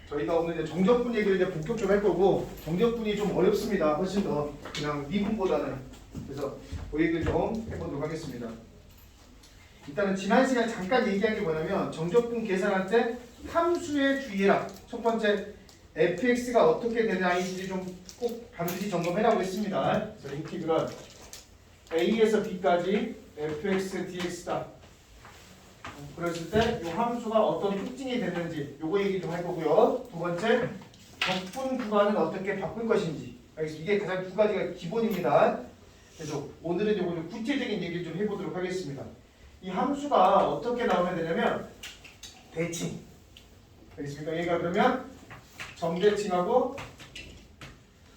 저희가 오늘 이제 정적분 얘기를 이제 본격적으로 할 거고, 정적분이 좀 어렵습니다. 훨씬 더 그냥 미분보다는. 그래서 그 얘기를 좀 해보도록 하겠습니다. 일단은 지난 시간에 잠깐 얘기한 게 뭐냐면, 정적분 계산할 때 함수에 주의해라. 첫 번째, fx가 어떻게 되는지 좀 꼭 반드시 점검해라고 했습니다. 그래서 인티그럴 a에서 b까지 fx dx다. 그랬을 때 이 함수가 어떤 특징이 됐는지 요거 얘기 좀 할 거고요. 두 번째, 적분 구간은 어떻게 바꿀 것인지. 이게 가장 두 가지가 기본입니다. 그래서 오늘은 요거 좀 구체적인 얘기를 좀 해보도록 하겠습니다. 이 함수가 어떻게 나오면 되냐면 대칭. 알겠습니까? 얘가 그러면 점대칭하고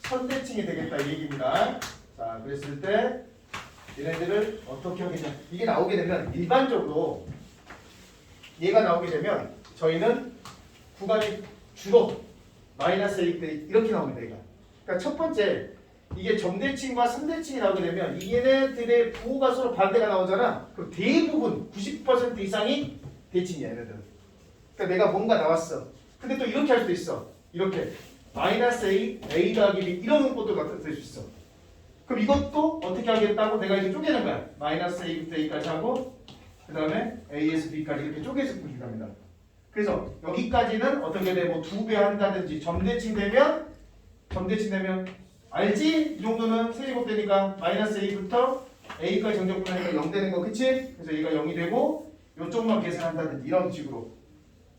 선대칭이 되겠다 이 얘기입니다. 자, 그랬을 때 얘네들을 어떻게 하겠냐. 이게 나오게 되면 일반적으로 얘가 나오게 되면 저희는 구간이 주로 마이너스 a 때 이렇게 나옵니다. 얘가. 그러니까 첫 번째 이게 점대칭과 선대칭이 나오게 되면 얘네들의 부호가 서로 반대가 나오잖아. 그럼 대부분 90% 이상이 대칭이야 얘네들은. 그러니까 내가 뭔가 나왔어. 근데 또 이렇게 할 수도 있어. 이렇게 마이너스 a, a 더하기 b 이런 것도 될 수 있어. 그럼 이것도 어떻게 하겠다고 내가 이렇게 쪼개는 거야. 마이너스 a부터 a까지 하고 그 다음에 a에서 b까지 이렇게 쪼개서 분식합니다. 그래서 여기까지는 어떻게 돼? 뭐 2배 한다든지 점대칭 되면 알지? 이 정도는 세제곱 되니까 마이너스 a부터 a까지 정적분하니까 0 되는 거 그치? 그래서 얘가 0이 되고 요쪽만 계산한다든지 이런 식으로.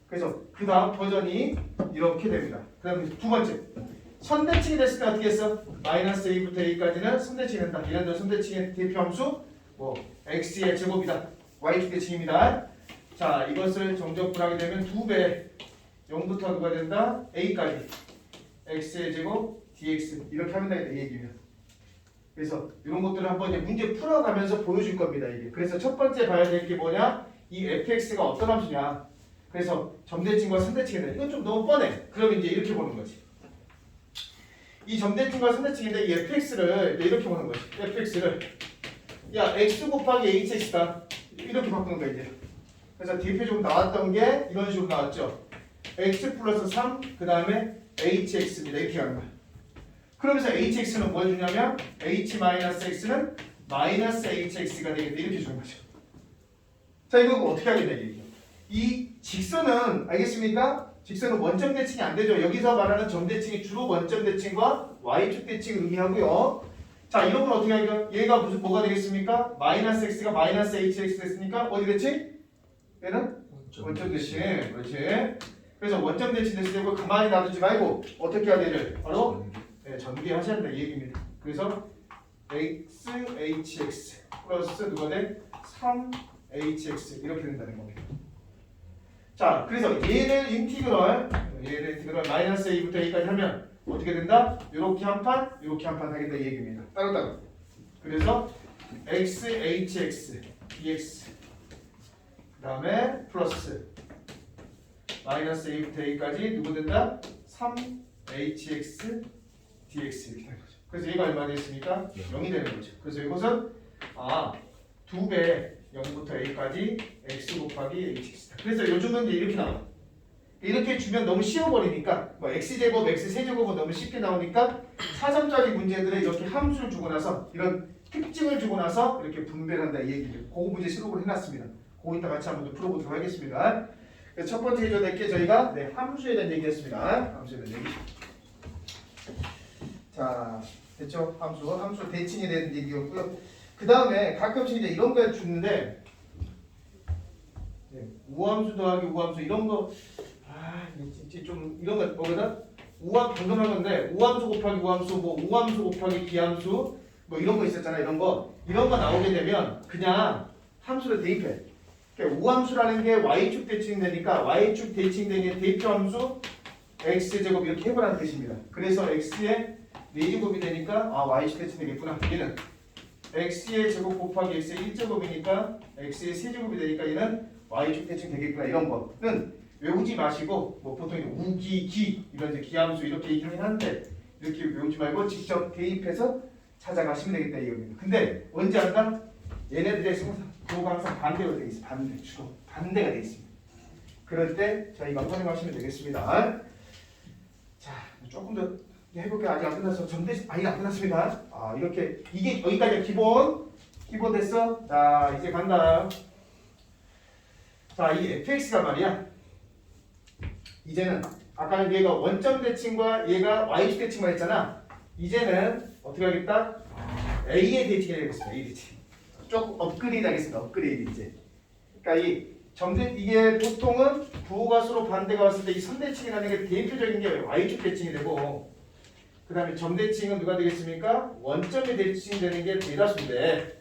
그래서 그 다음 버전이 이렇게 됩니다. 그 다음에 두 번째 선대칭이 됐을 때 어떻게 했어? 마이너스 a부터 a까지는 선대칭이 된다. 이런 데 선대칭의 대표 함수 뭐 x의 제곱이다. y축 대칭입니다. 자, 이것을 정적분하게 되면 2배 0부터 누가 된다? a까지 x의 제곱 dx 이렇게 하면 되겠다 이 얘기면. 그래서 이런 것들을 한번 이제 문제 풀어가면서 보여줄 겁니다. 이게. 그래서 첫 번째 봐야 될 게 뭐냐? 이 fx가 어떤 함수냐? 그래서 점대칭과 선대칭인데 이건 좀 너무 뻔해. 그러면 이제 이렇게 보는 거지. 이 점대칭과 선대칭인데 이 fx를 이렇게 보는 거지. fx를 야 x 곱하기 hx다 이렇게 바꾸는 거야 이제. 그래서 대표적으로 나왔던 게 이런 식으로 나왔죠. x 플러스 3 그 다음에 hx입니다. 이렇게 가는 거야. 그러면서 hx는 뭐 해주냐면 h-x는 마이너스 hx가 되겠다 이렇게 주는 거죠. 자, 이거 어떻게 하겠냐 이게. 이 직선은 알겠습니까? 직선은 원점 대칭이 안 되죠. 여기서 말하는 점대칭이 주로 원점 대칭과 y축 대칭을 의미하고요. 자, 이런 건 어떻게 하니까 얘가 무슨 뭐가 되겠습니까? 마이너스 x가 마이너스 hx 됐으니까 어디 대칭? 얘는 원점 대칭. 그렇지. 그래서 원점 대칭 됐을 때 가만히 놔두지 말고 어떻게 해야 되를 바로 전개하셔야 된다 이 얘기입니다. 그래서 x hx 플러스 누가 돼? 3hx 이렇게 된다는 겁니다. 자, 그래서 얘를 인티그럴 마이너스 a부터 a까지 하면 어떻게 된다? 이렇게 한 판, 이렇게 한 판 하겠다 이 얘기입니다. 따로따로. 그래서 x, hx, dx 그 다음에 플러스 마이너스 a부터 a까지 누구 된다? 3hx, dx 이렇게 되는 거죠. 그래서 얘가 얼마 되겠습니까? 0이 되는 거죠. 그래서 이것은 2배 0부터 a까지 x 곱하기 hx다. 그래서 요즘은 이제 이렇게 나와. 이렇게 주면 너무 쉬워버리니까 뭐 x제곱, x세제곱은 너무 쉽게 나오니까 4점짜리 문제들에 이렇게 함수를 주고 나서 이런 특징을 주고 나서 이렇게 분배를 한다 이 얘기죠. 그 문제 수록을 해놨습니다. 그거 이따 같이 한번 풀어보도록 하겠습니다. 그래서 첫 번째 해줘야 될 게 저희가 함수에 대한 얘기했습니다. 함수에 대한 얘기. 자, 됐죠? 함수 대칭에 대한 얘기였고요. 그 다음에 가끔씩 이제 이런 거 주는데 우함수 더하기 우함수 이런 거 진짜 좀 이런 거 뭐거든? 우함 방금 한 건데 우함수 곱하기 우함수 뭐 우함수 곱하기 기함수 뭐 이런 거 있었잖아. 이런 거 나오게 되면 그냥 함수를 대입해. 그러니까 우함수라는 게 y축 대칭되니까 y축 대칭되는 대표 함수 x제곱 이렇게 해보라는 뜻입니다. 그래서 x의 4제곱이 되니까 y축 대칭 되겠구나. 얘는 x의 제곱 곱하기 x의 1제곱이니까 x의 세제곱이 되니까 얘는 y축 대칭 되겠구나. 이런 거는 외우지 마시고 뭐 보통 우기, 기 이런 이제 기함수 이렇게 얘기하긴 하는데 이렇게 외우지 말고 직접 대입해서 찾아가시면 되겠다 이겁니다. 근데 언제 한다? 얘네들의 구호가 항상 반대가 되어 있어. 주로 반대가 되어 있습니다. 그럴 때 저희가 활용하시면 되겠습니다. 자, 조금 더 해볼게요. 아직 안 끝났어. 아직 안 끝났습니다. 이렇게 이게 여기까지 기본 됐어. 자, 이제 간다. 자, 이 fx가 말이야. 이제는 아까는 얘가 원점 대칭과 얘가 y축 대칭만 했잖아. 이제는 어떻게 하겠다? a의 대칭이 되겠습니다. a 대칭. 조금 업그레이드 하겠습니다. 업그레이드 이제. 그러니까 이게 보통은 부호가 서로 반대가 왔을 때 이 선대칭이라는 게 대표적인 게 y축 대칭이 되고, 그 다음에 점대칭은 누가 되겠습니까? 원점이 대칭되는 게 대다수인데.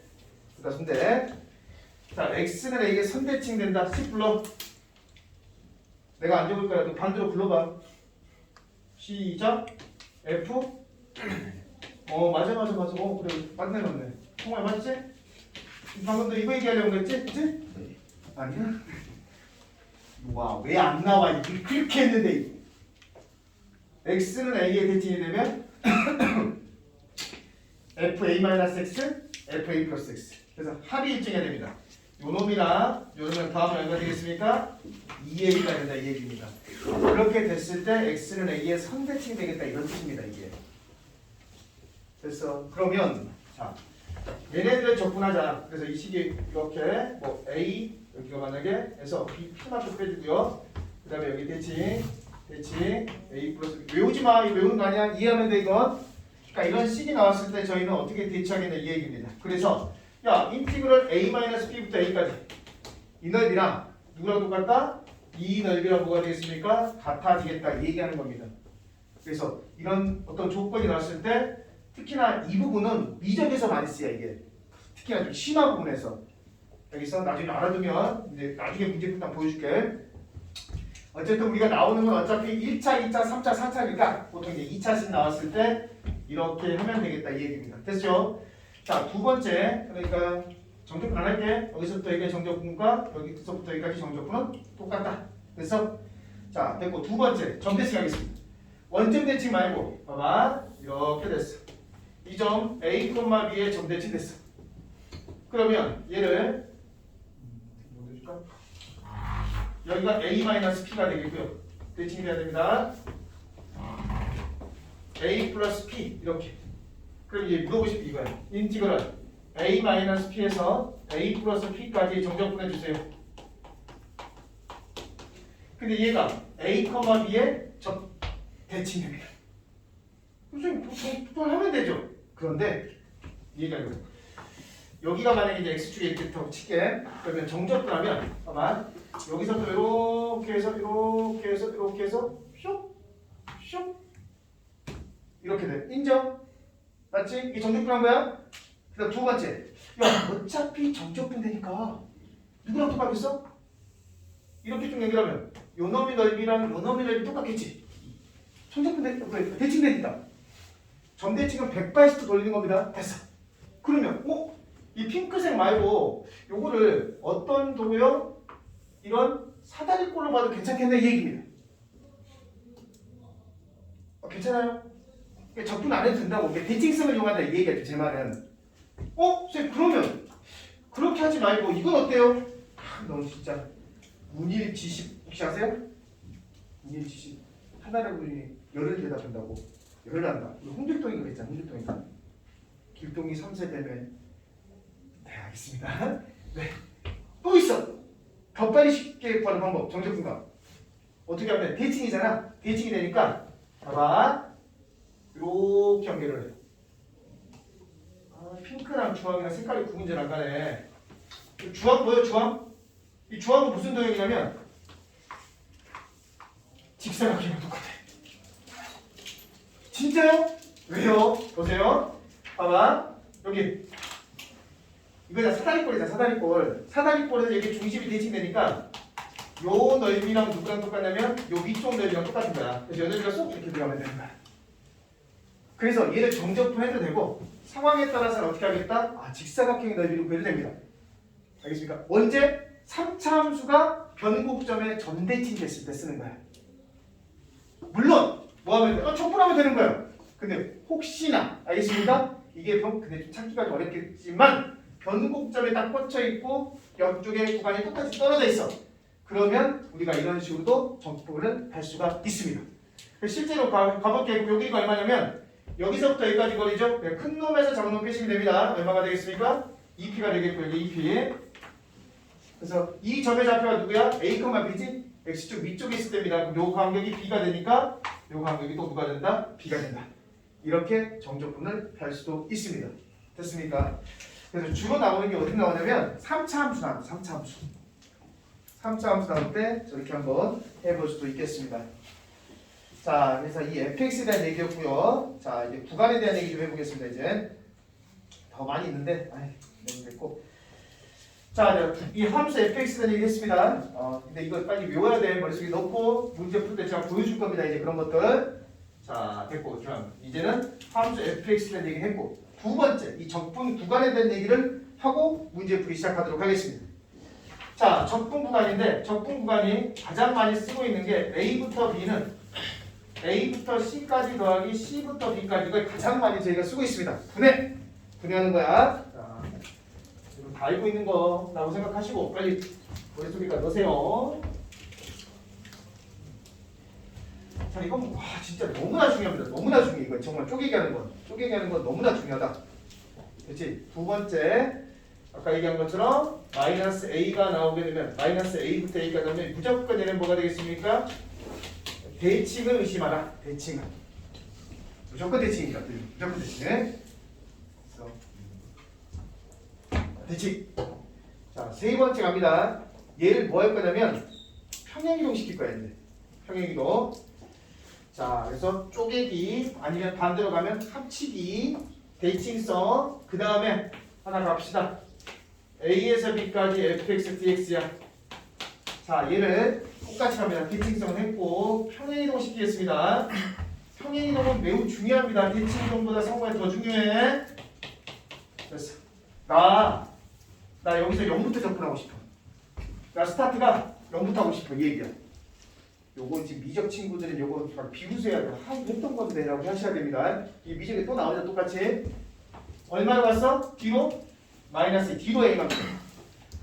자, x는 a의 선대칭 된다. 씩 불러. 내가 안 적을 거야. 너 반대로 불러봐. 시작. f. 맞아. 그래. 맞네. 정말 맞지? 방금 너 이거 얘기하려고 그랬지? 그치? 아니야? 와, 왜 안 나와? 이렇게 그렇게 했는데. x는 a의 대칭이 되면 fa-x, fa 플러스 x. 그래서 합이 일정해야 됩니다. 요 놈이랑 요 놈이랑 다음에 얼마 되겠습니까? 2a가 된다 이 얘기입니다. 그렇게 됐을 때 x는 a의 선대칭이 되겠다 이런 뜻입니다. 이게. 됐어. 그러면 자, 얘네들을 적분하자. 그래서 이 식이 이렇게 뭐 a 여기가 만약에 해서 b만 좀 빼주고요. 그 다음에 여기 대칭 a 플러스 외우지 마. 이거 외우는 거 아니야. 이해하면 돼 이건. 그러니까 이런 식이 나왔을 때 저희는 어떻게 대처하겠냐 이 얘기입니다. 그래서 야, 인티그럴 a-b부터 a까지 이 넓이랑 누구랑 똑같다? 이 넓이랑 뭐가 되겠습니까? 같아지겠다 이 얘기하는 겁니다. 그래서 이런 어떤 조건이 나왔을 때 특히나 이 부분은 미적에서 많이 쓰여 이게. 특히나 좀 심한 부분에서 여기서 나중에 알아두면 이제 나중에 문제풀이 보여줄게. 어쨌든 우리가 나오는 건 어차피 1차, 2차, 3차, 4차니까 보통 이제 2차씩 나왔을 때 이렇게 하면 되겠다 이 얘기입니다. 됐죠? 자, 두 번째, 그러니까 정적분 안 할게. 여기서부터 여기까지 정적분과 여기서부터 여기까지 정적분은 똑같다. 됐어? 자, 됐고 두 번째, 점대칭 하겠습니다. 원점 대칭 말고 봐봐. 이렇게 됐어. 이 점 A, B의 점대칭 됐어. 그러면 얘를 뭐 해줄까? 여기가 A-P가 되겠고요. 대칭이 돼야 됩니다. A 플러스 P 이렇게. 그럼 이제 물어보실 게 이거야. 인티그럴 A-P에서 A 플러스 P까지 정적분해 주세요. 근데 얘가 A, B의 대칭입니다. 선생님 또 하면 되죠. 그런데 얘가 이거. 여기가 만약에 이제 X축에 이렇게 더 칠게. 그러면 정적분하면 아마 여기서부터 이렇게 해서 슉 이렇게 돼. 인정? 맞지? 이게 정적분한 거야? 그 다음 두 번째. 야, 어차피 정적분 되니까 누구랑 똑같겠어? 이렇게 좀 연결하면 요 놈의 넓이랑 요 놈의 넓이 똑같겠지? 정적분 대칭 되니까 점대칭은 180도 돌리는 겁니다. 됐어. 그러면 이 핑크색 말고 요거를 어떤 도형 이런 사다리꼴로 봐도 괜찮겠네 이 얘기입니다. 괜찮아요? 적분 안 해도 된다고. 대칭성을 이용한다 이 얘기겠죠 제 말은. 선생님 그러면 그렇게 하지 말고 이건 어때요? 너무 진짜 문일지식 혹시 아세요? 문일지식 하나를 보니 열을 대답한다고 열을 한다. 홍길동이 그랬잖아. 홍길동이가 길동이 3세 되면 네 알겠습니다. 네. 또 있어. 더 빨리 쉽게 구하는 방법 정적분과 어떻게 하면 대칭이잖아. 대칭이 되니까 봐봐 이렇게 연결을 해. 핑크랑 주황이랑 색깔이 구분이 잘 안 가네. 주황 보여 주황? 이 주황은 무슨 도형이냐면 직사각형이랑 똑같아. 진짜요? 왜요? 보세요. 봐봐 여기 이거다 사다리꼴이다 사다리꼴. 사다리꼴에서 여기 중심이 대칭되니까 요 넓이랑 누구랑 똑같냐면 요 위쪽 넓이랑 똑같은 거야. 그래서 요 넓이가 쏙 이렇게 들어가면 되는 거야. 그래서 얘를 정적분해도 되고 상황에 따라서는 어떻게 하겠다? 직사각형의 넓이로 구해도 됩니다. 알겠습니까? 언제? 3차 함수가 변곡점에 전대칭 됐을 때 쓰는 거야. 물론 뭐 하면 돼? 촉분하면 되는 거예요. 근데 혹시나 알겠습니까? 이게 근데 좀 찾기가 어렵겠지만 변곡점에 딱 꽂혀 있고 옆쪽에 구간이 똑같이 떨어져 있어. 그러면 우리가 이런 식으로도 정법을 할 수가 있습니다. 실제로 가볼게요. 여기가 얼마냐면 여기서부터 여기까지 거리죠. 큰 놈에서 작은 놈 빼시면 됩니다. 얼마가 되겠습니까? 2p가 되겠고요. 이게 2p. 그래서 이 점의 좌표가 누구야? A, B지? X축 위쪽에 있을 때입니다. 그럼 요 간격이 B가 되니까 요 간격이 또 누가 된다? B가 된다. 이렇게 정적분을 할 수도 있습니다. 됐습니까? 그래서 주로 나오는 게 어디 나오냐면 3차 함수 나옵니다. 3차 함수. 3차 함수 나올 때 저렇게 한번 해볼 수도 있겠습니다. 자, 그래서 이 fx에 대한 얘기였고요. 자, 이제 구간에 대한 얘기 좀 해보겠습니다. 이제 더 많이 있는데, 너무 됐고. 자, 이 함수 fx에 대한 얘기 했습니다. 근데 이거 빨리 외워야 돼. 머릿속에 넣고 문제 풀 때 제가 보여줄 겁니다. 이제 그런 것들. 자, 됐고. 그럼 이제는 함수 fx에 대한 얘기 했고, 두 번째, 이 적분 구간에 대한 얘기를 하고 문제 풀이 시작하도록 하겠습니다. 자, 적분 구간인데, 적분 구간이 가장 많이 쓰고 있는 게 A부터 B는 A부터 C까지 더하기 C부터 B까지 이걸 가장 많이 저희가 쓰고 있습니다. 분해하는 거야. 자, 이거 다 알고 있는 거라고 생각하시고 빨리 머릿속에다 넣으세요. 자, 이건 와 진짜 너무나 중요합니다. 너무나 중요해. 이거 정말 쪼개기 하는 건 너무나 중요하다. 그렇지? 두 번째, 아까 얘기한 것처럼 마이너스 A가 나오게 되면 마이너스 A부터 A가 나오면 무조건 얘는 뭐가 되겠습니까? 대칭을 의심하라. 대칭을. 무조건 대칭입니다. 무조건 대칭. 대칭. 자, 세 번째 갑니다. 얘를 뭐 할 거냐면 평행이동 시킬 거야. 이제. 평행이동. 자, 그래서 쪼개기 아니면 반대로 가면 합치기, 대칭성. 그 다음에 하나 갑시다. A에서 B까지 fx dx야. 자, 얘를 똑같이 합니다. 대칭성은 했고 평행이동 시키겠습니다. 평행이동은 매우 중요합니다. 대칭이동보다 성분이 더 중요해. 됐어. 나 여기서 0부터 접근하고 싶어. 나 스타트가 0부터 하고 싶어. 이 얘기야. 요거 지금 미적 친구들은 요거 비웃어야 돼. 했던 건데 라고 하셔야 됩니다. 이 미적이 또 나오죠. 똑같이. 얼마로 갔어? 뒤로? 마이너스 뒤로 A만큼.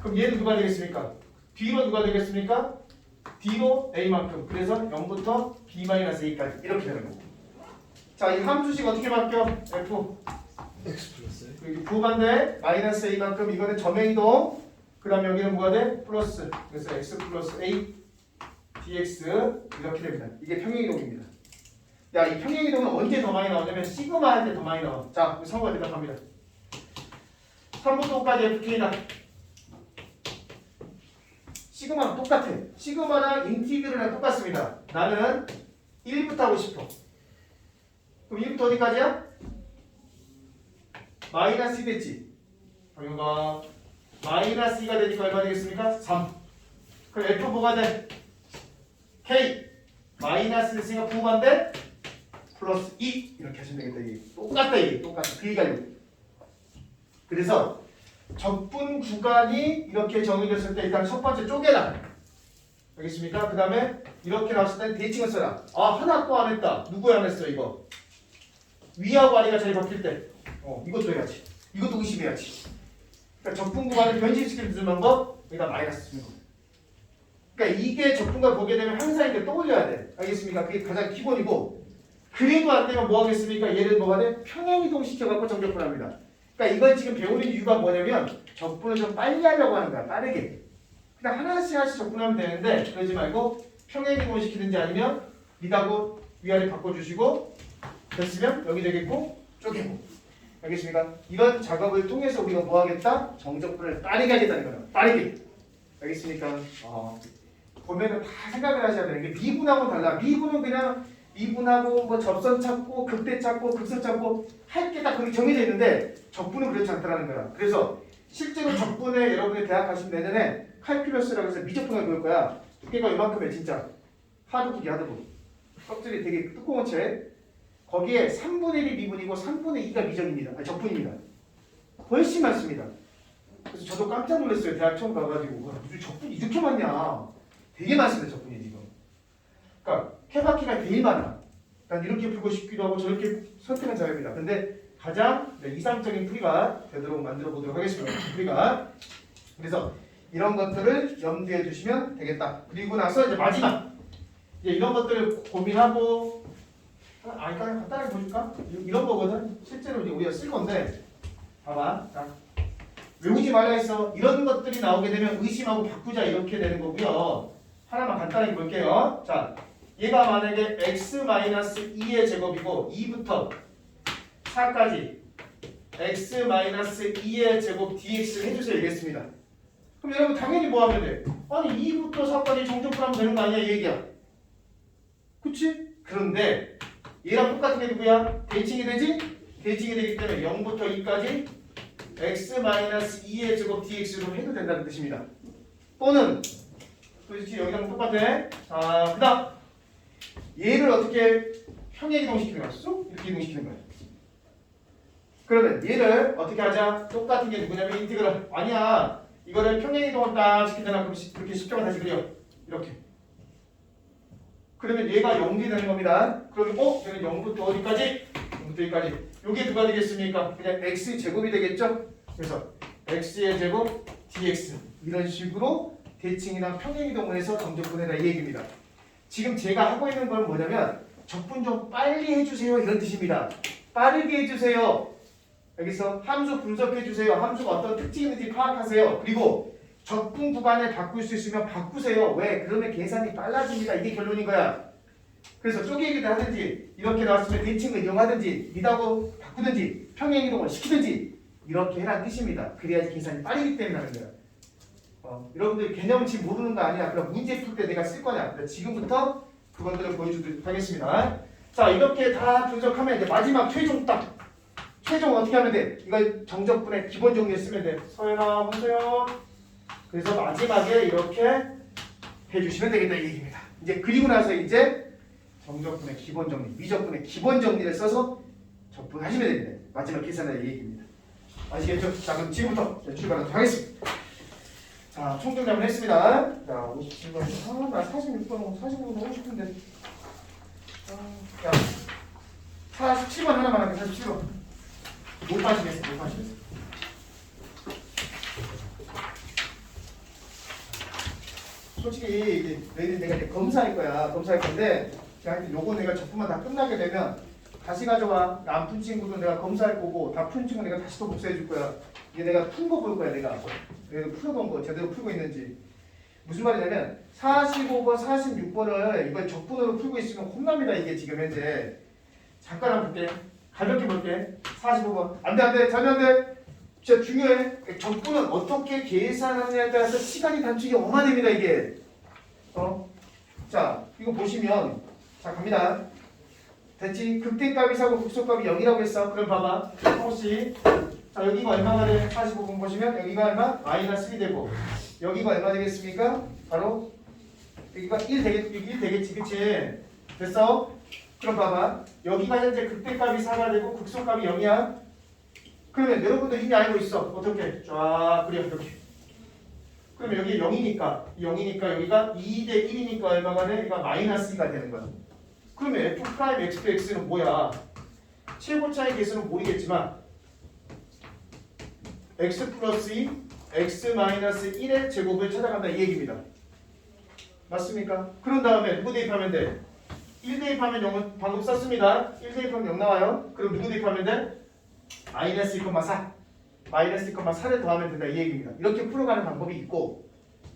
그럼 얘는 누가 되겠습니까? 뒤로 누가 되겠습니까? D로 A만큼. 그래서 0부터 B-A까지 이렇게 되는 거고. 자, 이 함수식 어떻게 바뀌어? F X 플러스 여기 부반대 마이너스 A만큼. 이거는 점행이동. 그 다음 여기는 뭐가 돼? 플러스. 그래서 X 플러스 A dx 이렇게 됩니다. 이게 평행이동입니다. 야, 이 평행이동은 언제 더 많이 나오냐면 시그마 할 때 더 많이 나와. 자, 성우가 대답합니다. 3부터 5까지 FK다. 시그마는 똑같아. 시그마랑 인티그르랑 똑같습니다. 나는 1부터 하고 싶어. 그럼 1부터 어디까지야? 마이너스 2 됐지? 당연가 마이너스 2가 되니까 얼마 되겠습니까? 3. 그럼 F 뭐가 돼? K 마이너스 1승가 부반대 플러스 2 이렇게 하시면 되겠다. 이게 똑같다. 이게 똑같아. 비관료. 그래서 적분 구간이 이렇게 정의됐을 때 일단 첫 번째 쪼개라. 알겠습니까? 그 다음에 이렇게 나왔을 때 대칭을 써라. 아, 하나 또 안 했다. 누구야 안 했어 이거? 위하고 아래가 자리 바뀔 때 이것도 해야지. 이것도 의심해야지. 그러니까 적분 구간을 변신시킬 수 있는 방법 여기다 마이너스 쓰는 거. 그러니까 이게 적분과 보게 되면 항상 이렇게 떠올려야 돼. 알겠습니까? 그게 가장 기본이고, 그래도 안 되면 뭐 하겠습니까? 얘를 뭐가 돼? 평행이동 시켜갖고 정적분합니다. 그러니까 이걸 지금 배우는 이유가 뭐냐면 적분을 좀 빨리 하려고 하는 거야. 빠르게. 그냥 하나씩 적분하면 되는데 그러지 말고 평행이동 시키든지 아니면 밑하고 위아래 바꿔주시고 됐으면 여기 되겠고 쪼개고. 알겠습니까? 이런 작업을 통해서 우리가 뭐 하겠다? 정적분을 빠르게 하겠다는 거야. 빠르게. 알겠습니까? 보면은 다 생각을 하셔야 돼요. 이게 미분하고는 달라. 미분은 그냥 미분하고 뭐 접선 찾고 극대 찾고 극선 찾고 할 게 다 거기 정해져 있는데 적분은 그렇지 않다는 거야. 그래서 실제로 적분에 여러분이 대학 가시면 내년에 칼큘러스라고 해서 미적분을 배울 거야. 두께가 이만큼이야 진짜. 하드보기 하드보기. 껍질이 되게 두꺼운 채. 거기에 3분의 1이 미분이고 3분의 2가 미적입니다. 아니, 적분입니다. 훨씬 많습니다. 그래서 저도 깜짝 놀랐어요. 대학 처음 가가지고 무슨 적분이 이렇게 많냐. 되게 많습니다. 적분이 지금. 그러니까 케바키가 제일 많아. 난 이렇게 풀고 싶기도 하고 저렇게 선택은 잘합니다. 근데 가장 이상적인 풀이가 되도록 만들어 보도록 하겠습니다. 풀이가. 그래서 이런 것들을 염두에 두시면 되겠다. 그리고 나서 이제 마지막 이제 이런 것들을 고민하고 그냥 간단하게 보여줄까? 이런 거거든. 실제로 이제 우리가 쓸 건데 봐봐. 자, 외우지 말라 했어. 이런 것들이 나오게 되면 의심하고 바꾸자 이렇게 되는 거고요. 하나만 간단하게 볼게요. 자, 얘가 만약에 x-2의 제곱이고 2부터 4까지 x-2의 제곱 dx를 해주세요. 이랬습니다. 그럼 여러분 당연히 뭐 하면 돼? 아니 2부터 4까지 정적분하면 되는 거 아니야? 이 얘기야. 그치? 그런데 얘랑 똑같은 게 누구야? 대칭이 되지? 대칭이 되기 때문에 0부터 2까지 x-2의 제곱 dx로 해도 된다는 뜻입니다. 또는 그렇지 여기랑 똑같아. 자, 그 다음 얘를 어떻게 평행 이동시키는 거야? 쑥 이렇게 이동시키는 거야. 그러면 얘를 어떻게 하자? 똑같은 게 누구냐면 인티그럴. 아니야. 이거를 평행 이동을 딱 시키잖아. 그럼 그렇게 십자가 다시 그려. 이렇게. 그러면 얘가 0이 되는 겁니다. 그러면 얘는 0부터 어디까지? 0부터 여기까지. 이게 누가 되겠습니까? 그냥 x 제곱이 되겠죠? 그래서 x의 제곱 dx 이런 식으로 대칭이나 평행 이동을 해서 정적분해라 이 얘기입니다. 지금 제가 하고 있는 건 뭐냐면 적분 좀 빨리 해주세요 이런 뜻입니다. 빠르게 해주세요. 여기서 함수 분석해주세요. 함수가 어떤 특징이 있는지 파악하세요. 그리고 적분 구간을 바꿀 수 있으면 바꾸세요. 왜? 그러면 계산이 빨라집니다. 이게 결론인 거야. 그래서 쪼개기를 하든지 이렇게 나왔으면 대칭을 이용하든지 미다고 바꾸든지 평행 이동을 시키든지 이렇게 해라는 뜻입니다. 그래야지 계산이 빠르기 때문에 하는 거야. 여러분들 개념 지금 모르는 거 아니야. 그럼 문제 풀 때 내가 쓸 거냐. 지금부터 그것들을 보여주도록 하겠습니다. 자, 이렇게 다 분석하면 이제 마지막 최종 어떻게 하면 돼? 이걸 정적분의 기본 정리에 쓰면 돼. 서연아 보세요. 그래서 마지막에 이렇게 해주시면 되겠다 이 얘기입니다. 이제 그리고 나서 이제 정적분의 기본 정리, 미적분의 기본 정리를 써서 적분하시면 됩니다. 마지막 계산의 얘기입니다. 아시겠죠? 자, 그럼 지금부터 출발하도록 하겠습니다. 자, 총정리를 했습니다. 자, 57번. 나 46번, 45번 하고 싶은데. 야, 47번 하나만 할게, 47번. 못 빠지겠어. 솔직히 이제 너희들 내가 이제 검사할 건데 요거 내가 적분만 다 끝나게 되면 다시 가져와. 안 푼 친구도 내가 검사할 거고 다 푼 친구 내가 다시 또 복사해 줄 거야. 이게 내가 푼 거 볼 거야. 내가 그래도 풀어본 거 제대로 풀고 있는지. 무슨 말이냐면 45번, 46번을 이걸 적분으로 풀고 있으면 혼납니다. 이게 지금 현재. 잠깐 한번 볼게. 가볍게 볼게. 45번. 안돼. 전혀 안돼. 진짜 중요해. 적분은 어떻게 계산하느냐에 따라서 시간이 단축이 얼마나 이게. 자, 이거 보시면 자 갑니다. 됐지? 극대값이 4고 극소값이 0이라고 했어. 그럼 봐봐. 혹시 자 여기가 얼마가 돼? 45번 보시면 여기가 얼마? 마이너스 1이 되고 여기가 얼마 되겠습니까? 바로 여기가 1 되겠지. 그치? 됐어? 그럼 봐봐. 여기가 현재 극대값이 4가 되고 극소값이 0이야. 그러면 여러분들 이미 알고 있어. 어떻게? 쫙 그려 이렇게. 그러면 여기 0이니까 여기가 2대 1이니까 얼마가 돼? 그러니까 마이너스 2가 되는 거야. 그러면 f' x 대 x는 뭐야? 최고차의 개수는 모르겠지만 x 플러스 2, x 마이너스 1의 제곱을 찾아간다 이 얘기입니다. 맞습니까? 그런 다음에 누구 대입하면 돼? 1 대입하면 0은 방금 썼습니다. 1 대입하면 0 나와요. 그럼 누구 대입하면 돼? 마이너스 2,4 마이너스 2,4를 더하면 된다 이 얘기입니다. 이렇게 풀어가는 방법이 있고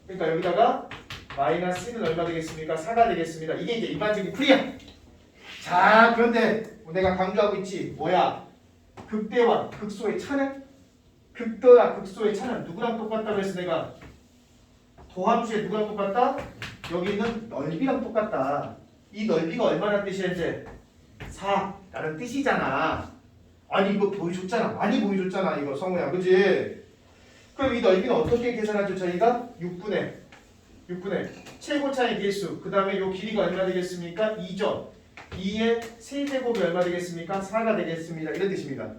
그러니까 여기다가 마이너스 1은 얼마 되겠습니까? 4가 되겠습니다. 이게 이제 일반적인 풀이야. 자, 그런데 내가 강조하고 있지. 뭐야? 극대와 극소의 차는? 극대와 극소의 차는 누구랑 똑같다고 해서 내가 도함수에 누구랑 똑같다? 여기 있는 넓이랑 똑같다. 이 넓이가 얼마나 뜻이야 이제? 4라는 뜻이잖아. 아니 이거 보여줬잖아. 많이 보여줬잖아 이거 성우야. 그치? 그럼 이 넓이는 어떻게 계산하죠? 저희가 6분의 최고차의 개수 그 다음에 이 길이가 얼마 되겠습니까? 2죠. 2의 세제곱이 얼마 되겠습니까? 4가 되겠습니다. 이런 뜻입니다.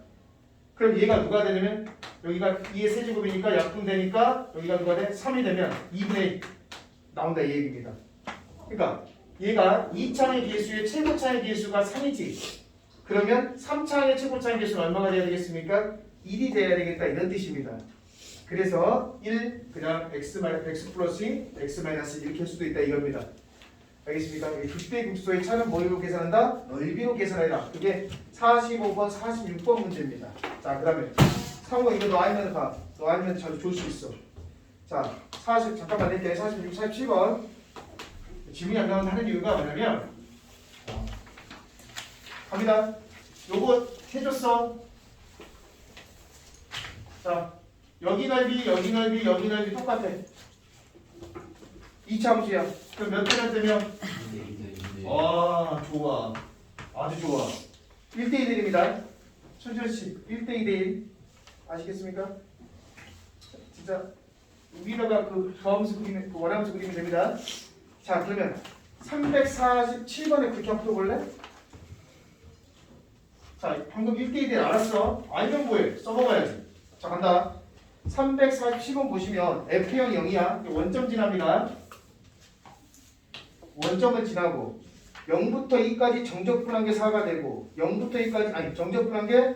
그럼 얘가 누가 되냐면 여기가 2의 세제곱이니까 약분되니까 여기가 누가 돼? 3이 되면 2분의 1 나온다 이 얘기입니다. 그러니까 얘가 2차의 개수의 최고차의 개수가 3이지. 그러면 3차의 최고차의 개수는 얼마가 돼야 되겠습니까? 1이 돼야 되겠다 이런 뜻입니다. 그래서 1 그냥 x 플러스 2 x 마이너스 이렇게 할 수도 있다 이겁니다. 알겠습니까? 극대 극소의 차는 뭐로 계산한다? 넓이로 계산해라. 그게 45번, 46번 문제입니다. 자, 그 다음에 상호 이거 너 알면 봐. 너 알면 잘 줄 수 있어. 자, 40 잠깐만 낼게. 46, 47번. 지문이 안 나오는 하는 이유가 뭐냐면 갑니다. 요거 해줬어. 자, 여기 넓이, 여기 넓이, 여기 넓이 똑같아. 2차 함수야. 그럼 몇 대면 되면? 와, 좋아. 아주 좋아. 1대1입니다. 천천히 1대2대1. 아시겠습니까? 진짜 위로가 그 더함수 그리면, 그 원함수 그리면 됩니다. 자, 그러면 347번에 그렇게 한번 풀어볼래? 자, 방금 1대1대1 알았어. 알면 뭐해? 써먹어야지. 자, 간다. 347번 보시면 F형 0이야. 원점 지납니다. 원점을 지나고 0부터 2까지 정적분한 게 4가 되고 0부터 2까지 아니 정적분한 게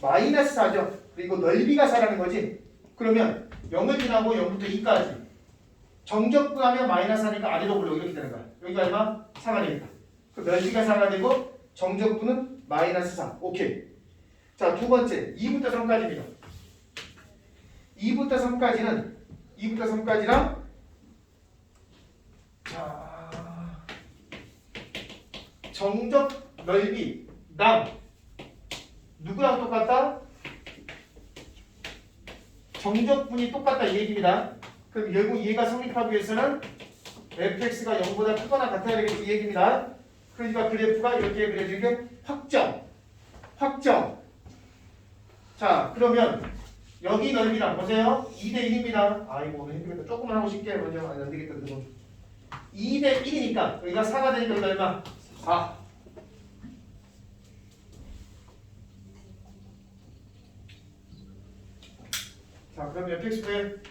마이너스 4죠. 그리고 넓이가 4라는 거지. 그러면 0을 지나고 0부터 2까지 정적분하면 마이너스 4니까 아래로 올려 이렇게 되는 거야. 여기가 얼마? 4가 되니까. 그 넓이가 4가 되고 정적분은 마이너스 4. 오케이. 자, 두 번째 2부터 3까지입니다. 2부터 3까지랑 자 정적 넓이 남 누구랑 똑같다? 정적분이 똑같다 이 얘기입니다. 그럼 결국 얘가 성립하기 위해서는 fx가 0보다 크거나 같아야 되겠지 이 얘기입니다. 그러니까 그래프가 이렇게 그려지는 게 확정. 자, 그러면 여기 넓이랑 보세요. 2대1입니다. 아이고 오늘 힘들겠다. 조금만 하고 싶게 먼저 안 되겠다. 2대1이니까 여기가 4가 되니까 여기가 얼마? 4. 자, 그럼 fx는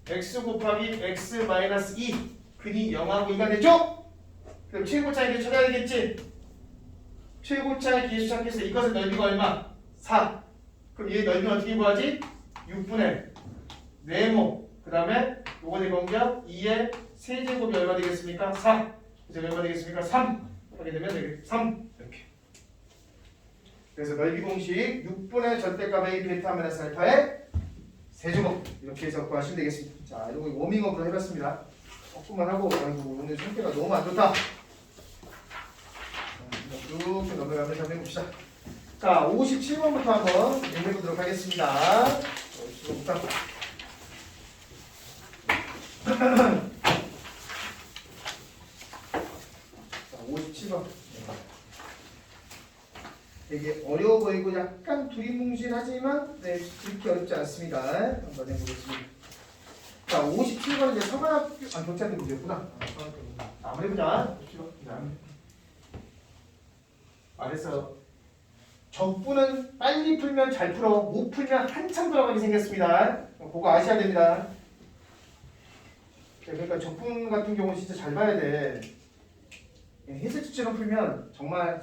x 곱하기 x 마이너스 2 근이 0하고 2가 되죠? 그럼 최고차이를 찾아야 되겠지? 최고차의 기수 찾기에서 이것의 넓이가 얼마? 4. 그럼 얘 넓이는 어떻게 구하지? 6분의 네모 그 다음에 요거 대공격 2의 세제곱이 얼마 되겠습니까? 4. 그래서 얼마 되겠습니까? 3 하게 되면 되겠 3 이렇게. 그래서 넓이 공식 6분의 절대값 A 베타 마이너스 알파의 세제곱 이렇게 해서 구하시면 되겠습니다. 자, 이거 워밍업으로 해봤습니다. 조금만 하고 아이고 오늘 상태가 너무 안 좋다. 쭉 넘어가면서 한번 해봅시다. 자, 57번부터 한번 해보도록 하겠습니다. 57번부터. 자, 57번. 되게 어려워 보이고 약간 두리뭉실하지만 네, 그렇게 어렵지 않습니다. 한번 해보겠습니다. 자, 57번은 이제 서강학교 경찰대 문제였구나. 한번 해보자. 말해서 적분은 빨리 풀면 잘 풀어, 못 풀면 한참 돌아가게 생겼습니다. 그거 아셔야 됩니다. 그러니까 적분 같은 경우는 진짜 잘 봐야 돼. 해설지처럼 풀면 정말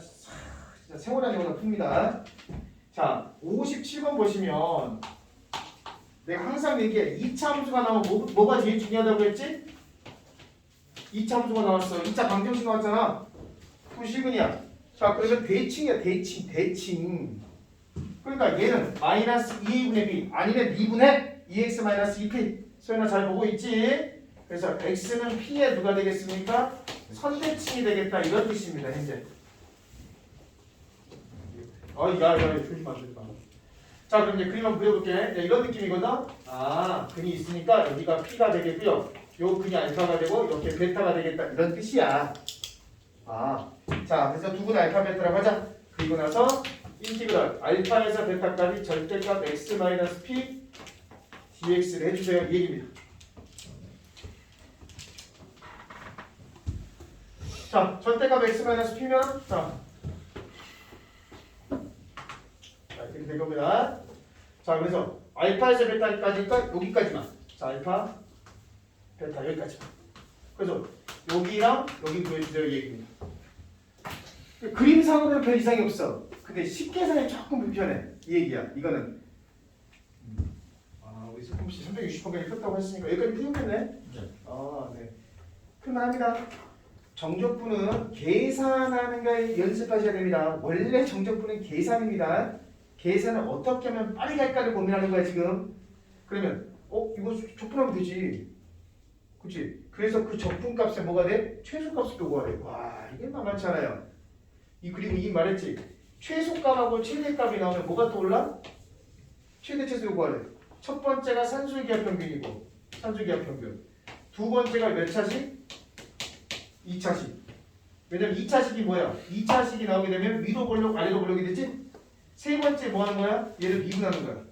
진짜 세월 아니고나 풉니다. 자, 57번 보시면 내가 항상 얘기해. 2차 함수가 나오면 뭐가 제일 중요하다고 했지? 2차 함수가 나왔어. 2차 방정식 나왔잖아. 부시근이야. 자, 그래서 대칭이야. 대칭. 그러니까 얘는 마이너스 2분의 b 아니면 2분의 2x 마이너스 2p. 소연아 잘 보고 있지? 그래서 x는 p의 누가 되겠습니까? 선대칭이 되겠다 이런 뜻입니다. 현재. 야, 조심 안 됐다. 자, 그럼 이제 그림 한번 그려볼게. 네, 이런 느낌이거든. 아, 근이 있으니까 여기가 p가 되겠고요. 요 근이 알파가 되고 이렇게 베타가 되겠다 이런 뜻이야. 아, 자, 그래서 두 분 알파 베타라고 하자. 그리고 나서 인티그럴 알파에서 베타까지 절대값 x 마이너스 p dx를 해주세요. 이 얘기입니다. 자, 절대값 x 마이너스 p면 이렇게 될 겁니다. 자, 그래서 알파에서 베타까지니까 여기까지만. 자, 알파 베타 여기까지만. 그래서 여기랑 여기 보여주세요 이 얘기입니다. 그림상으로는 별 이상이 없어. 근데 쉽게 계산이 조금 불편해 이 얘기야. 이거는 소품씨 360번까지 폈다고 했으니까 여기까지 풀렸겠네? 네. 아, 네. 그만합니다. 정적분은 계산하는 걸 연습하셔야 됩니다. 원래 정적분은 계산입니다. 계산을 어떻게 하면 빨리 할까를 고민하는 거야 지금. 그러면 이거 적분하면 되지. 그치? 그래서 그 적분값에 뭐가 돼? 최소값을 또 구하래. 와, 이게 만만치 않아요. 그리고 이 말했지. 최소값하고 최대값이 나오면 뭐가 떠올라? 최대 최소 구하래. 첫 번째가 산술 기하 평균이고 산술 기하 평균. 두 번째가 몇 차식? 2차식. 왜냐면 2차식이 뭐야? 2차식이 나오게 되면 위로 볼록 아래로 볼록이 되지? 세 번째 뭐 하는 거야? 얘를 미분하는 거야.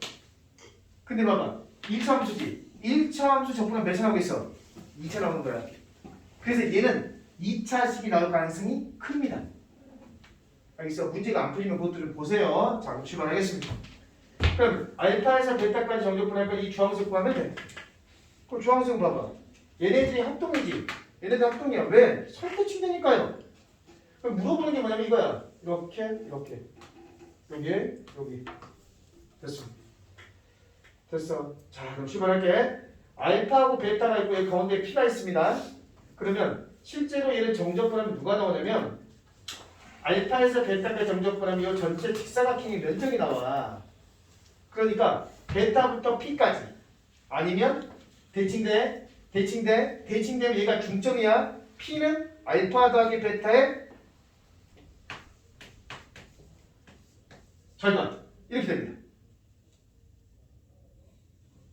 근데 봐봐. 1차 함수지. 1차 함수 적분은 몇 차 나오고 있어? 2차 나오는 거야. 그래서 얘는 2차식이 나올 가능성이 큽니다. 알겠어? 문제가 안 풀리면 그것들을 보세요. 자, 그럼 출발하겠습니다. 그럼 알파에서 베타까지 정적분할 거 이 주황색 구하면 돼. 그럼 주황색 봐봐. 얘네들이 합동이지. 얘네들 합동이야. 왜? 설계치되니까요. 그럼 물어보는 게 뭐냐면 이거야. 이렇게 여기에 여기 됐어. 됐어. 자, 그럼 출발할게. 알파하고 베타가 있고 여기 가운데 P가 있습니다. 그러면 실제로 얘를 정적분하면 누가 나오냐면 알파에서 베타까지 정적분하면 이 전체 직사각형의 면적이 나와. 그러니까 베타부터 P까지 아니면 대칭되면 얘가 중점이야. P는 알파 더하기 베타의 절반 이렇게 됩니다.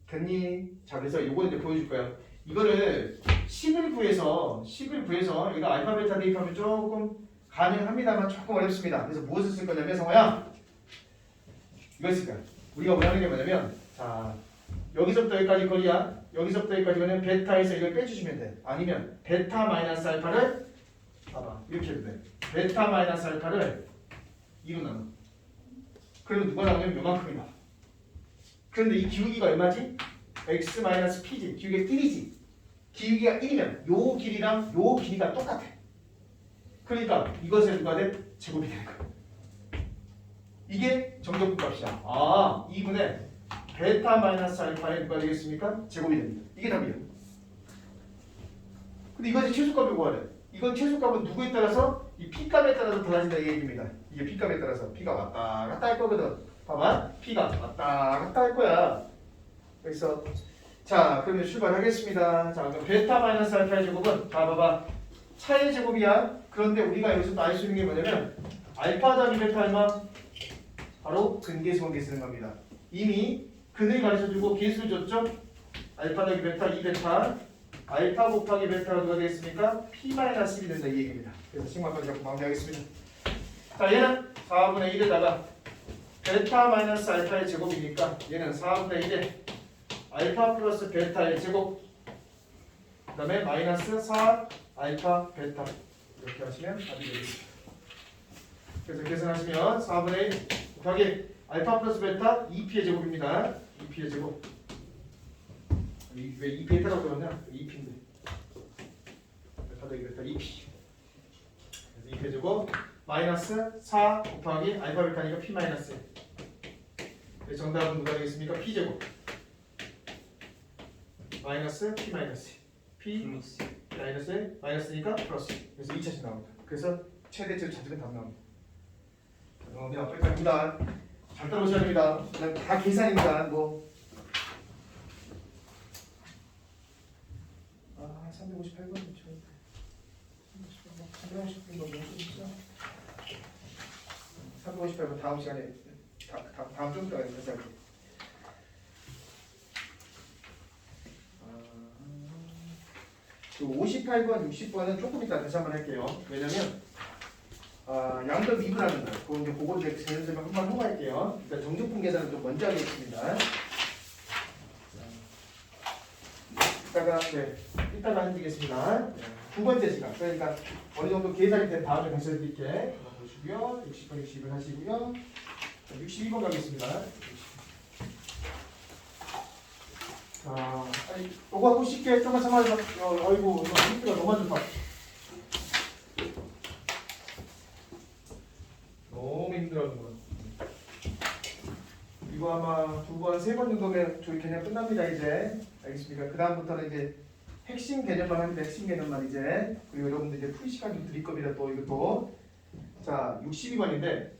됐니? 자, 그래서 요거는 이제 보여줄 거야. 이거를 10을 구해서 여기가 알파 베타 대입하면 조금 가능합니다만 조금 어렵습니다. 그래서 무엇을 쓸 거냐면 성호야 이걸 쓸 거야. 우리가 원하는 게 뭐냐면 자 여기서부터 여기까지 거리야. 여기서부터 여기까지는 베타에서 이걸 빼주시면 돼. 아니면 베타 마이너스 알파를 봐봐 이렇게 해도 돼. 베타 마이너스 알파를 2로 나눠. 그러면 누가 나오냐면 요만큼이다. 그런데 이 기울기가 얼마지? x 마이너스 p지. 기울기가 1이지. 기울기가 1이면 요 길이랑 요 길이가 똑같아. 그러니까 이것의 누가 돼? 제곱이 되는 거야. 이게 정적분 값이야. 아, 2분의 베타 마이너스 알파의 누가 되겠습니까? 제곱이 됩니다. 이게 답이야. 근데 이것이 최소값을 구하래. 이건 최소값은 누구에 따라서? 이 P값에 따라서 달라진다 이 얘기입니다. 이게 P값에 따라서 P가 왔다 갔다 할 거거든. 봐봐. P가 왔다 갔다 할 거야. 그래서 자, 그러면 출발하겠습니다. 자, 그럼 베타 마이너스 알파의 제곱은 봐봐. 차의 제곱이야. 그런데 우리가 여기서 또 알 수 있는 게 뭐냐면 알파 더하기 베타 얼마? 바로 근계수관계 쓰는 겁니다. 이미 근을 가르쳐주고 계수를 줬죠? 알파 더하기 베타 2베타 알파 곱하기 베타가 누가 되겠습니까? P-1이 된다 이 얘기입니다. 그래서 식마까지 잡고 마무리하겠습니다. 자, 얘는 4분의 1에다가 베타 마이너스 알파의 제곱이니까 얘는 4분의 1에 알파 플러스 베타의 제곱 그 다음에 마이너스 4 알파 베타 이렇게 하시면 답이 되겠습니다. 그래서 계산하시면 4분의 1 곱하기 알파 플러스 베타 2p의 제곱입니다. 2p의 제곱 왜 2p에다가 그러냐? 2p인데 베타 더하기 베타 2p 그래서 2p의 제곱 마이너스 4 곱하기 알파 베타니까 p 마이너스 그래서 정답은 누가 되겠습니까? p제곱 마이너스 p 마이너스 p 마이너스 마이너스니까 플러스 그래서 2차씩 나옵니다. 그래서 최대치로 찾으면 답 나옵니다. 그냥 빨리빨리입니다. 잘 따라오셔야 됩니다. 그냥 다 계산입니다. 뭐 358번 358번 다음 시간에 다음 좀 들어가야 돼. 58번, 60번은 조금 이따 다시 한번 할게요. 왜냐면 양도 미분하는 거. 그거 이제 그거 이제 연습을 한번 하고 할게요. 일단 정적분 계산은 좀 먼저 하겠습니다. 이따가 해드리겠습니다. 두 번째 시간. 그러니까 어느 정도 계산이 된 다음에 다시 해드릴게. 보시고요. 60번, 60번 하시고요. 62번 가겠습니다. 아니, 요거 하고 쉽게 좀만 참아줘. 아이고, 이거 힌트가 너무 안 좋다. 너무 힘들어하는 거야. 이거 아마 두 번, 세 번 정도면 저희 개념 끝납니다 이제. 알겠습니까? 그 다음부터는 이제 핵심 개념만 합니다. 핵심 개념만 이제. 그리고 여러분들 이제 풀 시간 좀 드릴 겁니다. 또 이것도. 자, 62번인데.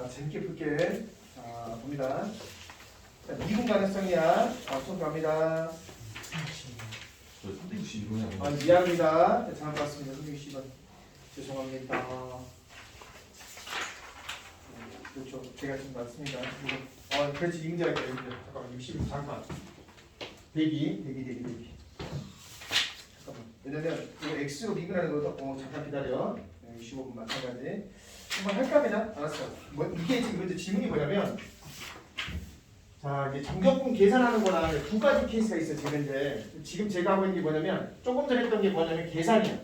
재밌게 풀게. 자, 봅니다. 자, 미분 가능성이야. 손 갑니다. 저 362분이 아, 미안합니다. 네, 잘못 봤습니다. 360번. 죄송합니다. 그렇죠. 제가 지금 맞습니다. 그렇지. 이 문제 할게요. 잠깐만, 60, 잠깐. 대기. 잠깐만. 왜냐면, 이거 X로 미분하는 거도, 잠깐 기다려. 65분 마찬가지. 한번 할까, 그냥? 알았어. 이게 지금 이제 질문이 뭐냐면, 자, 이제 정적분 계산하는 거나 두 가지 케이스가 있어요, 지금 제가 하고 있는 게 뭐냐면, 조금 전에 했던 게 뭐냐면, 계산이야.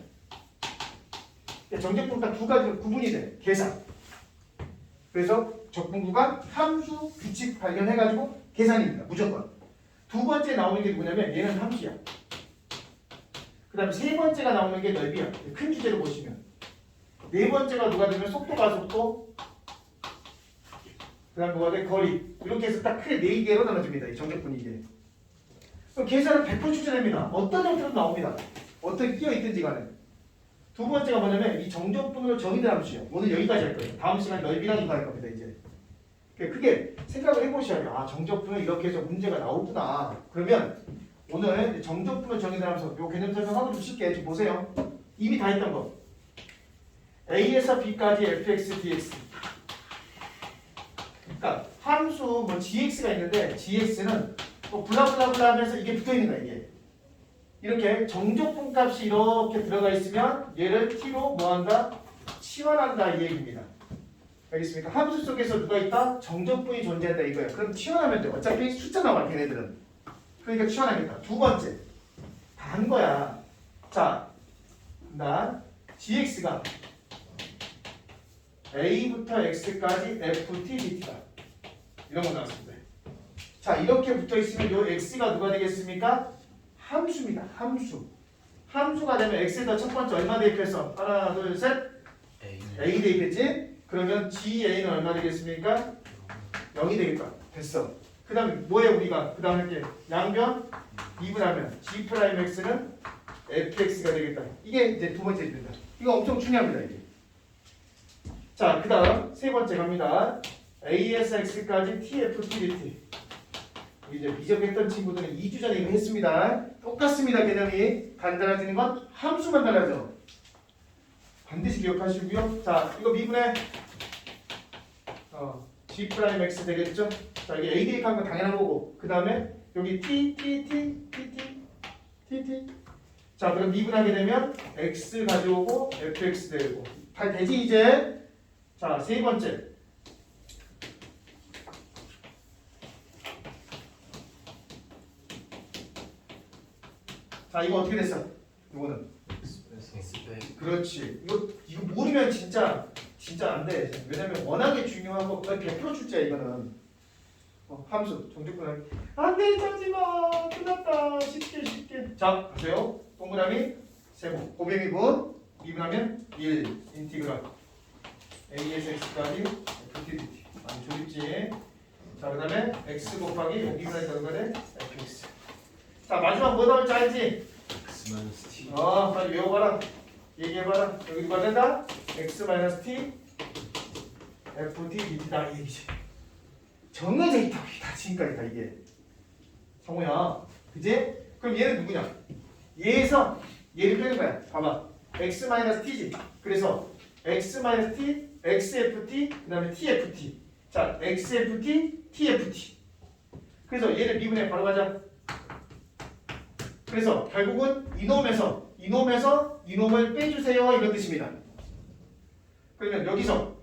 정적분 딱 두 가지로 구분이 돼, 계산. 그래서 적분구가 함수 규칙 발견해가지고 계산입니다, 무조건. 두 번째 나오는 게 뭐냐면, 얘는 함수야. 그 다음에 세 번째가 나오는 게 넓이야. 큰 주제로 보시면. 네 번째가 누가 되면 속도, 가속도, 그 다음 뭐가 돼? 거리. 이렇게 해서 딱 크게 4개로 나눠집니다. 이 정적분이 이게. 그럼 계산은 100% 출제됩니다. 어떤 형태로 나옵니다. 어떻게 끼어있든지 간에. 두 번째가 뭐냐면 이 정적분으로 정의된 함수요. 오늘 여기까지 할 거예요. 다음 시간에 넓이랑 이거 할 겁니다. 이제. 크게 생각을 해보셔야 돼요. 아, 정적분을 이렇게 해서 문제가 나오구나. 그러면 오늘 정적분으로 정의된 함수 요 개념 설명하고 좀 쉽게 좀 보세요. 이미 다 했던 거. A에서 B까지 fx, dx. 그러니까 함수 뭐 gx가 있는데 gx는 뭐 블라블라블라 하면서 이게 붙어 있는 거야 이게. 이렇게 정적분 값이 이렇게 들어가 있으면 얘를 t로 뭐한다? 치환한다 이 얘기입니다. 알겠습니까? 함수 속에서 누가 있다? 정적분이 존재한다 이거야. 그럼 치환하면 돼. 어차피 숫자 나와 걔네들은. 그러니까 치환하겠다. 두 번째 다 한 거야. 자, 나 gx가 a부터 x까지 ft dt다. 이런 거 나왔습니다. 자, 이렇게 붙어 있으면 요 x가 누가 되겠습니까? 함수입니다. 함수. 함수가 되면 x에다 첫 번째 얼마 대입해서 하나, 둘, 셋. a 대입했지? 그러면 ga는 얼마 되겠습니까? 0이 되겠다. 됐어. 그 다음에 뭐해 우리가? 그 다음 할게. 양변 미분하면 g'x는 fx가 되겠다. 이게 이제 두 번째 입니다. 이거 엄청 중요합니다. 이게. 자, 그 다음 세 번째 갑니다. a에서 x까지 tft dt. 이제 비정했던 친구들은 2주 전에 이거 했습니다. 똑같습니다. 개념이. 간단해지는 건 함수만 달라져. 반드시 기억하시고요. 자, 이거 미분해 g'x 되겠죠? 자, 이게 a 대입한 건 당연한 거고. 그 다음에 여기 t. 자, 그럼 미분하게 되면 x 가져오고 fx 되고. 다 되지 이제? 자, 세 번째. 자, 이거 어떻게 됐어? 이거는 그렇지. 이거 모르면 진짜 안 돼. 왜냐면 워낙에 중요하고 거의 100% 출제야 이거는. 함수 정적분 안돼 짜지마. 끝났다. 쉽게. 자, 보세요. 동그라미 세모 고배미분 미분하면 1 인티그랄 a에서 x까지 ft dt. 많이 조립지. 자, 그 다음에 x 곱하기 여기가 있다는 거네 fx. 자, 마지막 뭐 나올지 알지? x-t. 빨리 외워봐라. 얘기해봐라. 여기 누가 된다? x-t ft dt다 이 얘기지. 정해져 있다. 다 지금까지 다 이게. 성우야, 그지? 그럼 얘는 누구냐? 얘에서 얘를 빼는 거야. 봐봐. x-t지. 그래서 x-t, xft, 그 다음에 tft. 자, xft, tft. 그래서 얘를 미분해 바로 가자. 그래서 결국은 이놈을 빼주세요 이런 뜻입니다. 그러면 여기서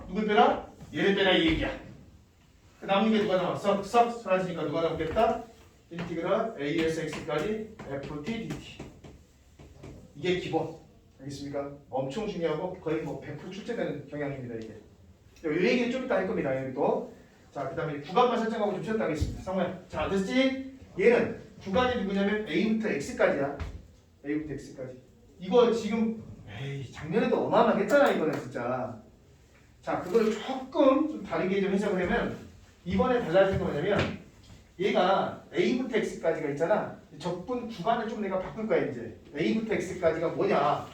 누굴 빼라? 얘를 빼라 이 얘기야. 그 남은 게 누가 나와? 썩 사라지니까 누가 나오겠다? 인티그랄 a에서 x까지 ft dt. 이게 기본. 알겠습니까? 엄청 중요하고 거의 뭐 100% 출제되는 경향입니다 이게. 이 얘기는 좀 이따 할 겁니다 여기도. 자 그다음에 구간만 설정하고 좀 쉬었다 하겠습니다. 상호야. 자 됐지? 얘는 구간이 누구냐면 A부터 X까지야. A부터 X까지. 이거 지금 에이 작년에도 어마어마했잖아 이거는 진짜. 자 그거를 조금 좀 다르게 좀 해석을 하면 이번에 달라진 거 뭐냐면 얘가 A부터 X까지가 있잖아. 적분 구간을 좀 내가 바꿀 거야 이제. A부터 X까지가 뭐냐?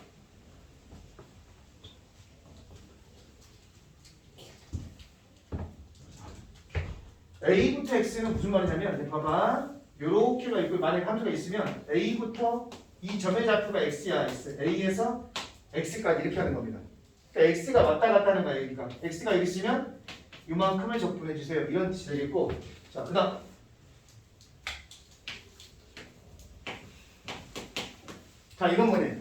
A부터 X는 무슨 말이냐면 이제 봐봐. 요렇게가 있고 만약에 함수가 있으면 A부터 이 점의 좌표가 X야. X. A에서 X까지 이렇게 하는 겁니다. 그러니까 X가 왔다 갔다 하는 거야 여기가. X가 여기 있으면 요만큼을 적분해 주세요. 이런 뜻이 되겠고. 자 그다음 자 이건 뭐냐?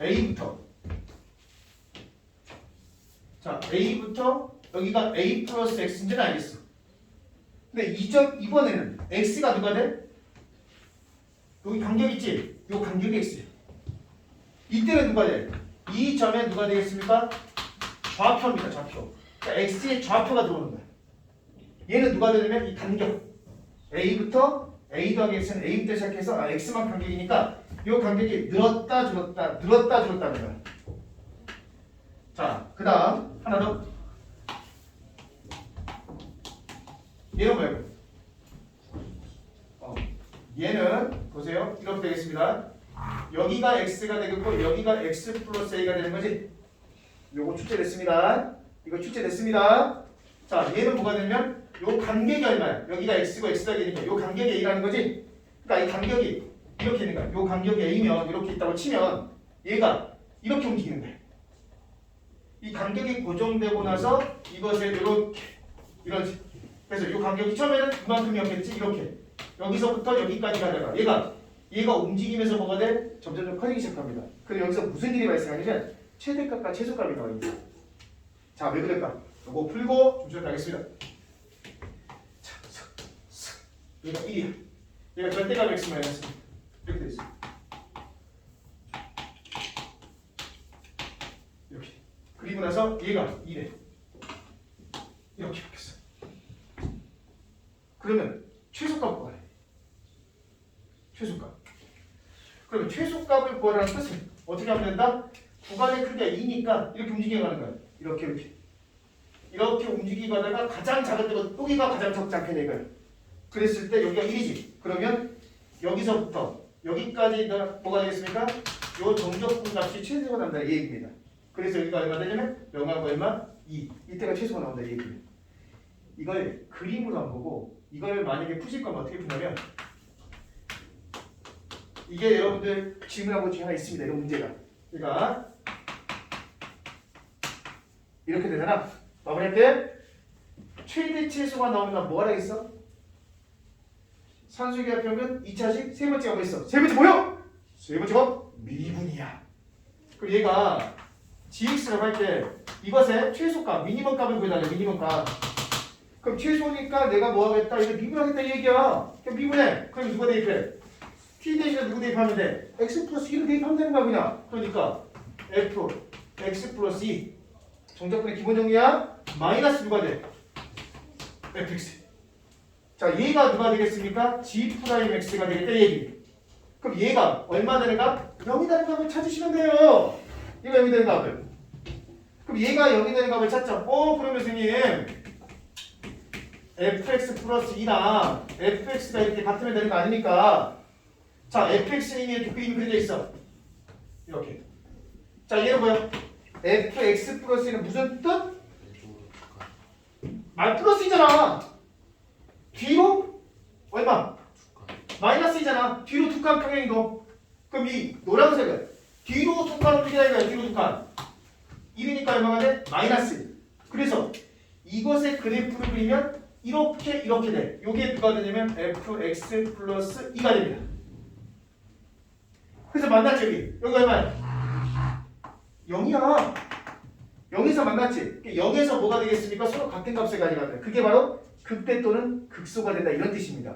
A부터 자 A부터 여기가 A 플러스 X인지는 알겠어. 근데 이번에는 X가 누가 돼? 여기 간격 있지? 요 간격이 X야. 이때는 누가 돼? 이 점에 누가 되겠습니까? 좌표입니다. 좌표. 그러니까 X의 좌표가 들어오는 거야. 얘는 누가 되냐면 이 간격 A부터 A 더하기 X는 A부터 시작해서 X만 간격이니까 이 간격이 늘었다 줄었다 늘었다 줄었다는 거야. 자, 그 다음 하나 더. 얘는 뭐예요? 얘는 보세요. 이렇게 되겠습니다. 여기가 X가 되겠고 여기가 X 플러스 A가 되는 거지. 요거 출제됐습니다. 이거 출제됐습니다. 자, 얘는 뭐가 되면 요 간격이 얼마야? 여기가 X고 X가 되니까 요 간격이 A라는 거지. 그러니까 이 간격이 이렇게 있는 거야. 요 간격이 A면 이렇게 있다고 치면 얘가 이렇게 움직이는 거야. 이 간격이 고정되고 나서 이것을 이렇게 그래서 이 간격이 처음에는 이만큼이었겠지 이렇게 여기서부터 여기까지 가다가 얘가 움직이면서 뭐가 돼? 점점 커지기 시작합니다. 그리고 여기서 무슨 일이 발생하냐면 최대값과 최소값이 나옵니다. 자, 왜 그럴까? 이거 풀고 좀 쉬었다 하겠습니다. 자, 얘가 1이야. 얘가 절대값 x 마이너스 이렇게 돼 있어. 이렇게. 그리고 나서 얘가 2래. 이렇게 바뀌었어. 그러면 최소값 구하래. 최소값. 그러면 최소값을 구하라는 뜻은 어떻게 하면 된다? 구간의 크기가 2니까 이렇게 움직여가는 거야. 이렇게 움직이고 하다가 가장 작은 데가 여기가 가장 적지 않게 되거야. 그랬을 때 여기가 1이지. 그러면 여기서부터 여기까지 뭐가 되겠습니까? 요 정적분 값이 최소가 난다 이 얘기입니다. 그래서 여기가 얼마 되냐면 0하고 얼마? 2. 이때가 최소가 나온다 이 얘기입니다. 이걸 그림으로 안 보고 이걸 만약에 푸실 거면 어떻게 푸냐면 이게 여러분들 질문하고 중에 하나 있습니다. 이런 문제가. 그러니까 이렇게 되잖아. 마무리할게. 최대 최소가 나오면 뭐 하라겠어? 산수기하평은 2차식 세 번째가 뭐 있어? 세 번째 뭐요? 세 번째가 미분이야. 그리고 얘가 gx라고 할 때 이것의 최소값, 미니멈 값을 구해달래. 미니멈 값. 그럼 최소니까 내가 뭐 하겠다? 이거 미분하겠다 이 얘기야. 그럼 미분해. 그럼 누가 대입해? t 대신에 누구 대입하면 돼? x 플러스 1을 대입하면 되는 거야 그냥. 그러니까 f x 플러스 2 정적분의 기본 정리야. 마이너스 누가 돼? fx. 자 얘가 누가 되겠습니까? g 프라임 x가 되겠다 이 얘기. 그럼 얘가 얼마 되는 값? 0이 되는 값을 찾으시면 돼요. 얘가 0이 되는 값을. 그럼 얘가 0이 되는 값을 찾자. 그러면 선생님 fx 플러스 2랑 fx가 이렇게 같으면 되는 거 아닙니까? 자, fx는 이미 이렇게 그림이 그려져 있어. 이렇게. 자, 얘는 뭐야? fx 플러스는 무슨 뜻? 말 플러스이잖아. 뒤로 얼마? 마이너스이잖아. 뒤로 두 칸 평행 이동. 그럼 이 노란색은 뒤로 두 칸 움직이다 이거야. 뒤로 두 칸. 1이니까 얼마가 돼? 마이너스. 그래서 이것의 그래프를 그리면 이렇게 돼. 요게 누가 되냐면 fx 플러스 2가 됩니다. 그래서 만났지 여기. 여기 얼마야? 0이야. 0에서 만났지. 0에서 뭐가 되겠습니까? 서로 같은 값을 가져가는. 그게 바로 극대 또는 극소가 된다 이런 뜻입니다.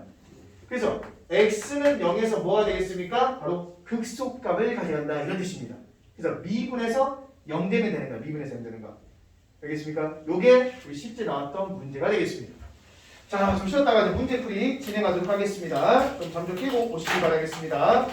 그래서 x는 0에서 뭐가 되겠습니까? 바로 극소값을 가져간다 이런 뜻입니다. 그래서 미분에서 0 되면 되는 거야. 미분에서 0 되는 거. 알겠습니까? 요게 우리 실제 나왔던 문제가 되겠습니다. 자, 좀 쉬었다가 이제 문제풀이 진행하도록 하겠습니다. 좀 잠 좀 끼고 오시기 바라겠습니다.